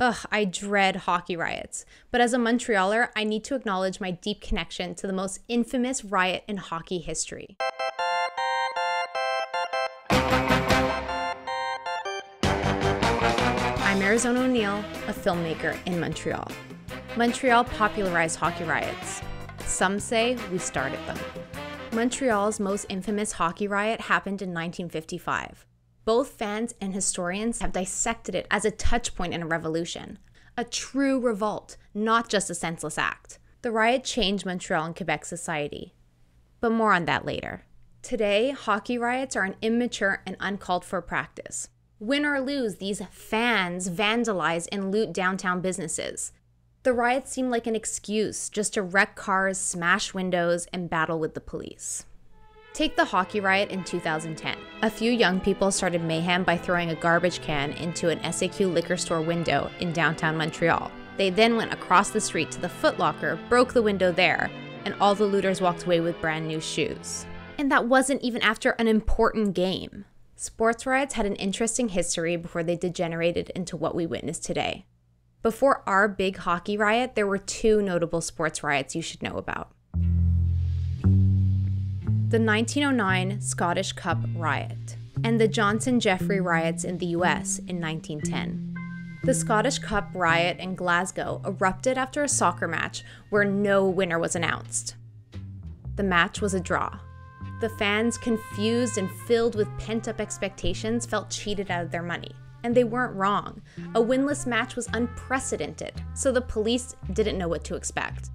Ugh, I dread hockey riots. But as a Montrealer, I need to acknowledge my deep connection to the most infamous riot in hockey history. I'm Arizona O'Neill, a filmmaker in Montreal. Montreal popularized hockey riots. Some say we started them. Montreal's most infamous hockey riot happened in 1955. Both fans and historians have dissected it as a touchpoint in a revolution. A true revolt, not just a senseless act. The riot changed Montreal and Quebec society. But more on that later. Today, hockey riots are an immature and uncalled for practice. Win or lose, these fans vandalize and loot downtown businesses. The riots seem like an excuse just to wreck cars, smash windows, and battle with the police. Take the hockey riot in 2010. A few young people started mayhem by throwing a garbage can into an SAQ liquor store window in downtown Montreal. They then went across the street to the Foot Locker, broke the window there, and all the looters walked away with brand new shoes. And that wasn't even after an important game. Sports riots had an interesting history before they degenerated into what we witness today. Before our big hockey riot, there were two notable sports riots you should know about. The 1909 Scottish Cup riot and the Johnson-Jeffrey riots in the US in 1910. The Scottish Cup riot in Glasgow erupted after a soccer match where no winner was announced. The match was a draw. The fans, confused and filled with pent-up expectations, felt cheated out of their money. And they weren't wrong. A winless match was unprecedented, so the police didn't know what to expect.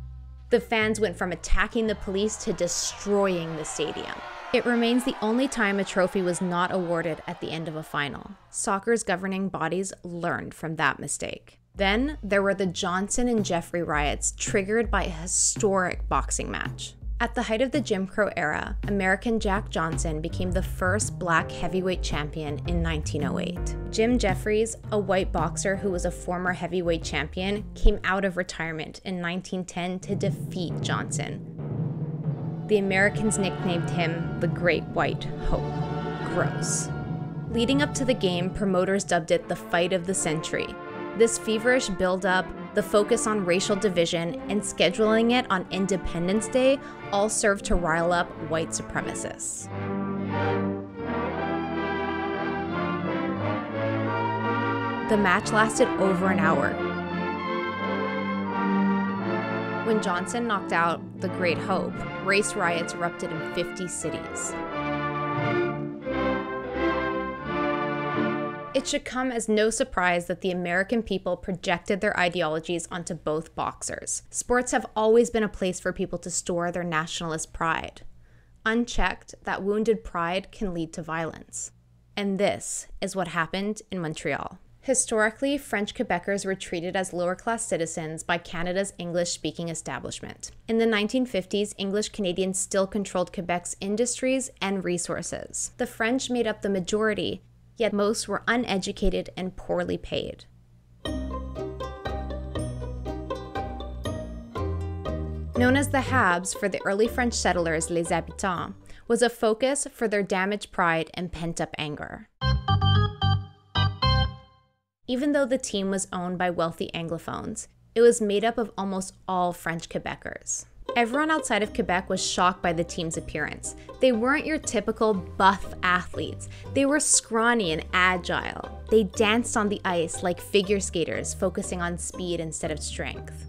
The fans went from attacking the police to destroying the stadium. It remains the only time a trophy was not awarded at the end of a final. Soccer's governing bodies learned from that mistake. Then there were the Johnson and Jeffrey riots, triggered by a historic boxing match. At the height of the Jim Crow era, American Jack Johnson became the first black heavyweight champion in 1908. Jim Jeffries, a white boxer who was a former heavyweight champion, came out of retirement in 1910 to defeat Johnson. The Americans nicknamed him the Great White Hope. Gross. Leading up to the game, promoters dubbed it the fight of the century. This feverish build-up, the focus on racial division, and scheduling it on Independence Day all served to rile up white supremacists. The match lasted over an hour. When Johnson knocked out the Great Hope, race riots erupted in 50 cities. It should come as no surprise that the American people projected their ideologies onto both boxers. Sports have always been a place for people to store their nationalist pride. Unchecked, that wounded pride can lead to violence. And this is what happened in Montreal. Historically, French Quebecers were treated as lower-class citizens by Canada's English-speaking establishment. In the 1950s, English Canadians still controlled Quebec's industries and resources. The French made up the majority, yet most were uneducated and poorly paid. Known as the Habs for the early French settlers, les habitants, was a focus for their damaged pride and pent-up anger. Even though the team was owned by wealthy Anglophones, it was made up of almost all French Quebecers. Everyone outside of Quebec was shocked by the team's appearance. They weren't your typical buff athletes. They were scrawny and agile. They danced on the ice like figure skaters, focusing on speed instead of strength.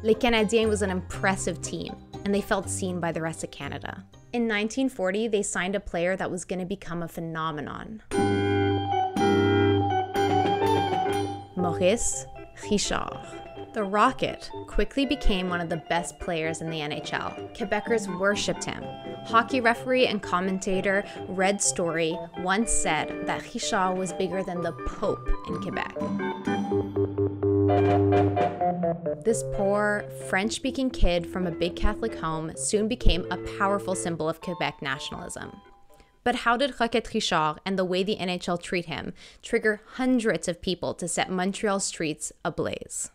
Les Canadiens was an impressive team, and they felt seen by the rest of Canada. In 1940, they signed a player that was going to become a phenomenon. Maurice Richard. The Rocket quickly became one of the best players in the NHL. Quebecers worshipped him. Hockey referee and commentator Red Story once said that Richard was bigger than the Pope in Quebec. This poor, French-speaking kid from a big Catholic home soon became a powerful symbol of Quebec nationalism. But how did Rocket Richard and the way the NHL treat him trigger hundreds of people to set Montreal streets ablaze?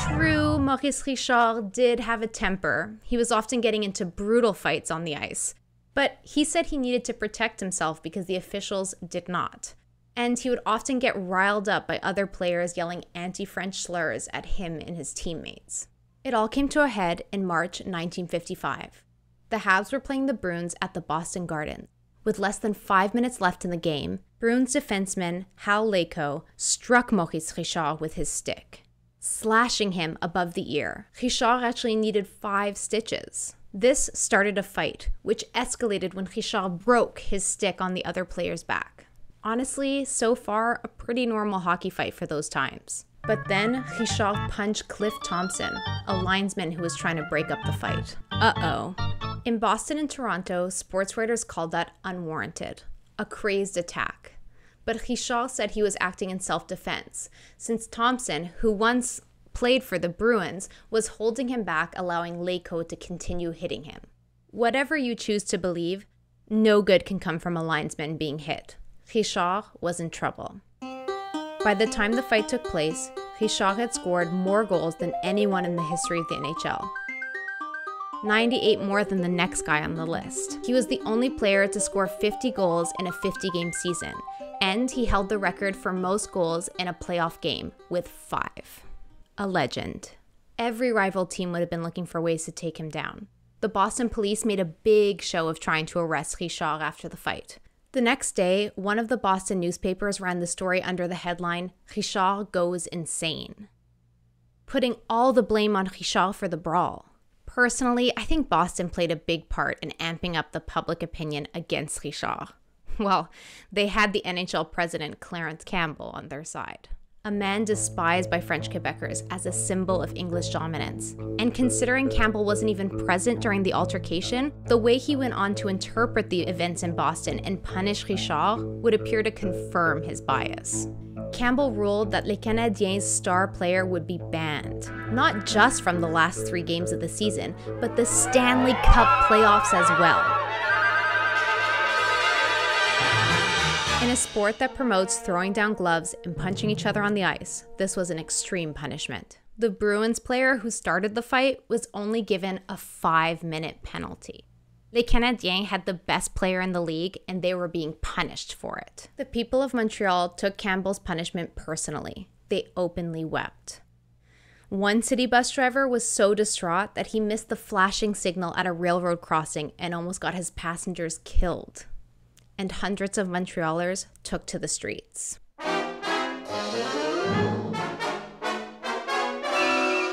True, Maurice Richard did have a temper. He was often getting into brutal fights on the ice. But he said he needed to protect himself because the officials did not. And he would often get riled up by other players yelling anti-French slurs at him and his teammates. It all came to a head in March 1955. The Habs were playing the Bruins at the Boston Garden. With less than 5 minutes left in the game, Bruins defenseman Hal Laycoe struck Maurice Richard with his stick, slashing him above the ear. Richard actually needed 5 stitches. This started a fight, which escalated when Richard broke his stick on the other player's back. Honestly, so far, a pretty normal hockey fight for those times. But then, Richard punched Cliff Thompson, a linesman who was trying to break up the fight. Uh-oh. In Boston and Toronto, sports writers called that unwarranted, a crazed attack. But Richard said he was acting in self-defense, since Thompson, who once played for the Bruins, was holding him back, allowing Laycoe to continue hitting him. Whatever you choose to believe, no good can come from a linesman being hit. Richard was in trouble. By the time the fight took place, Richard had scored more goals than anyone in the history of the NHL. 98 more than the next guy on the list. He was the only player to score 50 goals in a 50-game season, and he held the record for most goals in a playoff game with 5. A legend. Every rival team would have been looking for ways to take him down. The Boston police made a big show of trying to arrest Richard after the fight. The next day, one of the Boston newspapers ran the story under the headline, "Richard goes insane," putting all the blame on Richard for the brawl. Personally, I think Boston played a big part in amping up the public opinion against Richard. Well, they had the NHL president Clarence Campbell on their side, a man despised by French Quebecers as a symbol of English dominance. And considering Campbell wasn't even present during the altercation, the way he went on to interpret the events in Boston and punish Richard would appear to confirm his bias. Campbell ruled that Les Canadiens' star player would be banned, not just from the last 3 games of the season, but the Stanley Cup playoffs as well. In a sport that promotes throwing down gloves and punching each other on the ice, this was an extreme punishment. The Bruins player who started the fight was only given a 5-minute penalty. Les Canadiens had the best player in the league, and they were being punished for it. The people of Montreal took Campbell's punishment personally. They openly wept. One city bus driver was so distraught that he missed the flashing signal at a railroad crossing and almost got his passengers killed. And hundreds of Montrealers took to the streets.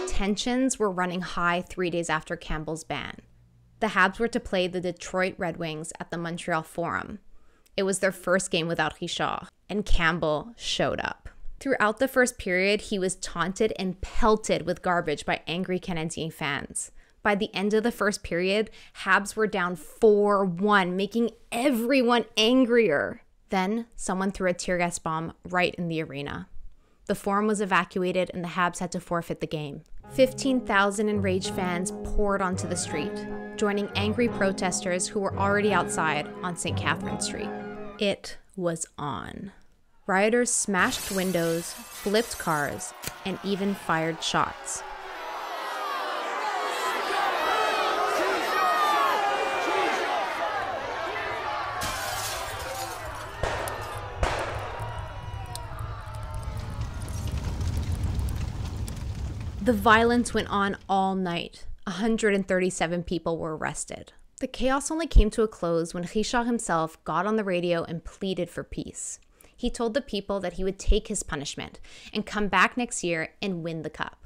Tensions were running high 3 days after Campbell's ban. The Habs were to play the Detroit Red Wings at the Montreal Forum. It was their first game without Richard, and Campbell showed up. Throughout the first period, he was taunted and pelted with garbage by angry Canadien fans. By the end of the first period, Habs were down 4-1, making everyone angrier. Then, someone threw a tear gas bomb right in the arena. The Forum was evacuated and the Habs had to forfeit the game. 15,000 enraged fans poured onto the street, joining angry protesters who were already outside on St. Catherine Street. It was on. Rioters smashed windows, flipped cars, and even fired shots. The violence went on all night. 137 people were arrested. The chaos only came to a close when Richard himself got on the radio and pleaded for peace. He told the people that he would take his punishment and come back next year and win the cup.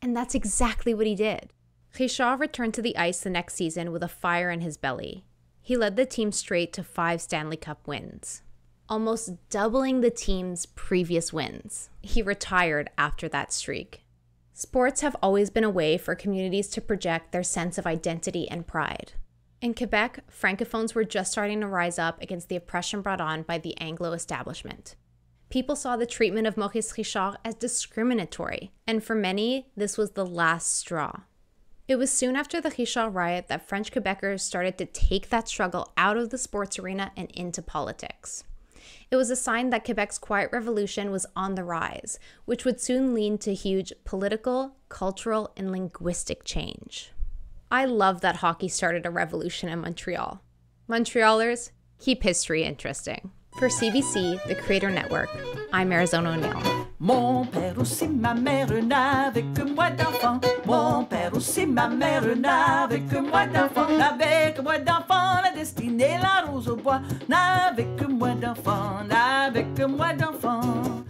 And that's exactly what he did. Richard returned to the ice the next season with a fire in his belly. He led the team straight to 5 Stanley Cup wins, almost doubling the team's previous wins. He retired after that streak. Sports have always been a way for communities to project their sense of identity and pride. In Quebec, francophones were just starting to rise up against the oppression brought on by the Anglo establishment. People saw the treatment of Maurice Richard as discriminatory, and for many, this was the last straw. It was soon after the Richard riot that French Quebecers started to take that struggle out of the sports arena and into politics. It was a sign that Quebec's quiet revolution was on the rise, which would soon lead to huge political, cultural, and linguistic change. I love that hockey started a revolution in Montreal. Montrealers, keep history interesting. For CBC, the Creator Network, I'm Arizona O'Neill. Mon père aussi, ma mère n'avait que moi d'enfant. Mon père aussi, ma mère n'avait que moi d'enfant. N'avait que moi d'enfant, la destinée, la rose au bois. N'avait que moi d'enfant, n'avait que moi d'enfant.